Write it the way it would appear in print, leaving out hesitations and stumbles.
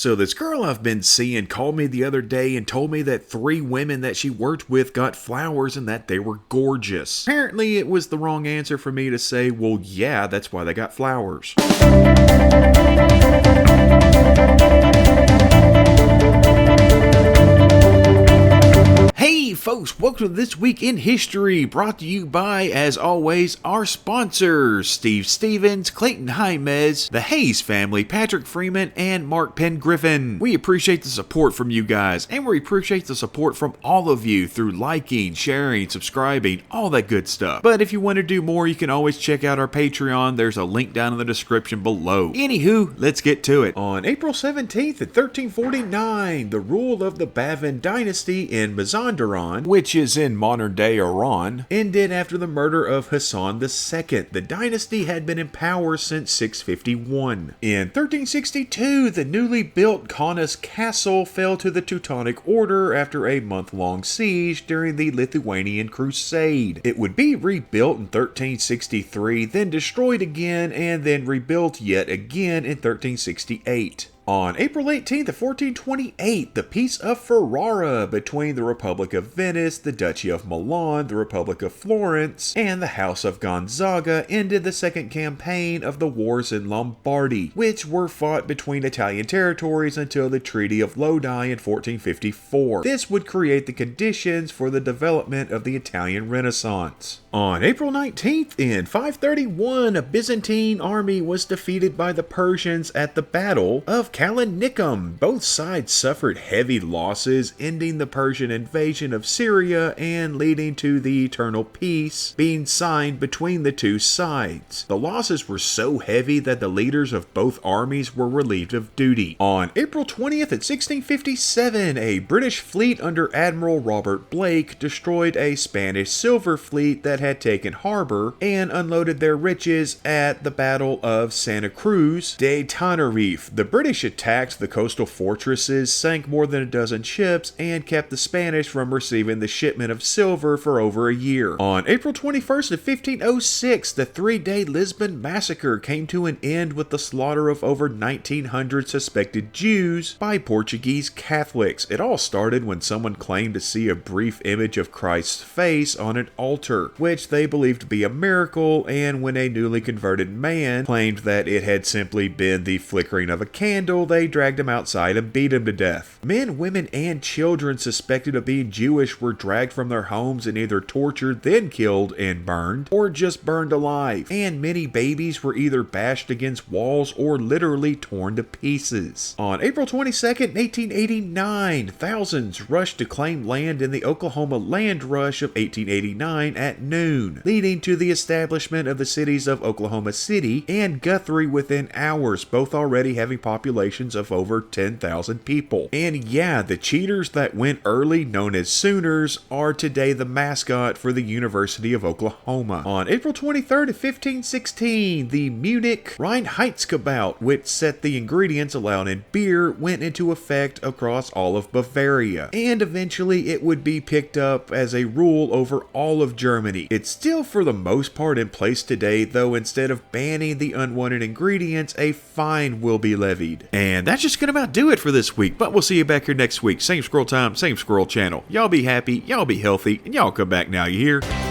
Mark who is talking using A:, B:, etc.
A: So this girl I've been seeing called me the other day and told me that 3 women that she worked with got flowers and that they were gorgeous. Apparently it was the wrong answer for me to say, well yeah, that's why they got flowers. Hey folks, welcome to This Week in History, brought to you by, as always, our sponsors, Steve Stevens, Clayton Jaimez, the Hayes family, Patrick Freeman, and Mark Penn-Griffin. We appreciate the support from you guys, and we appreciate the support from all of you through liking, sharing, subscribing, all that good stuff. But if you want to do more, you can always check out our Patreon. There's a link down in the description below. Anywho, let's get to it. On April 17th, 1349, the rule of the Bavin dynasty in Mazandaran, which is in modern-day Iran, ended after the murder of Hassan II. The dynasty had been in power since 651. In 1362, the newly built Kaunas castle fell to the Teutonic Order after a month-long siege during the Lithuanian Crusade. It would be rebuilt in 1363, then destroyed again, and then rebuilt yet again in 1368. On April 18th of 1428, the Peace of Ferrara between the Republic of Venice, the Duchy of Milan, the Republic of Florence, and the House of Gonzaga ended the second campaign of the wars in Lombardy, which were fought between Italian territories until the Treaty of Lodi in 1454. This would create the conditions for the development of the Italian Renaissance. On April 19th, in 531, a Byzantine army was defeated by the Persians at the Battle of Callinicum. Both sides suffered heavy losses, ending the Persian invasion of Syria and leading to the eternal peace being signed between the two sides. The losses were so heavy that the leaders of both armies were relieved of duty. On April 20th, in 1657, a British fleet under Admiral Robert Blake destroyed a Spanish silver fleet that had taken harbor and unloaded their riches at the Battle of Santa Cruz de Tenerife. The British attacked the coastal fortresses, sank more than a dozen ships, and kept the Spanish from receiving the shipment of silver for over a year. On April 21st of 1506, the 3-day Lisbon massacre came to an end with the slaughter of over 1,900 suspected Jews by Portuguese Catholics. It all started when someone claimed to see a brief image of Christ's face on an altar, which they believed to be a miracle, and when a newly converted man claimed that it had simply been the flickering of a candle, they dragged him outside and beat him to death. Men, women, and children suspected of being Jewish were dragged from their homes and either tortured, then killed and burned, or just burned alive. And many babies were either bashed against walls or literally torn to pieces. On April 22nd, 1889, thousands rushed to claim land in the Oklahoma land rush of 1889 at noon, leading to the establishment of the cities of Oklahoma City and Guthrie within hours, both already having populations of over 10,000 people. And yeah, the cheaters that went early, known as Sooners, are today the mascot for the University of Oklahoma. On April 23rd of 1516, the Munich Reinheitsgebot, which set the ingredients allowed in beer, went into effect across all of Bavaria, and eventually it would be picked up as a rule over all of Germany. It's still for the most part in place today, though instead of banning the unwanted ingredients, a fine will be levied. And that's just gonna about do it for this week, but we'll see you back here next week. Same squirrel time, same squirrel channel. Y'all be happy, y'all be healthy, and y'all come back now, you hear?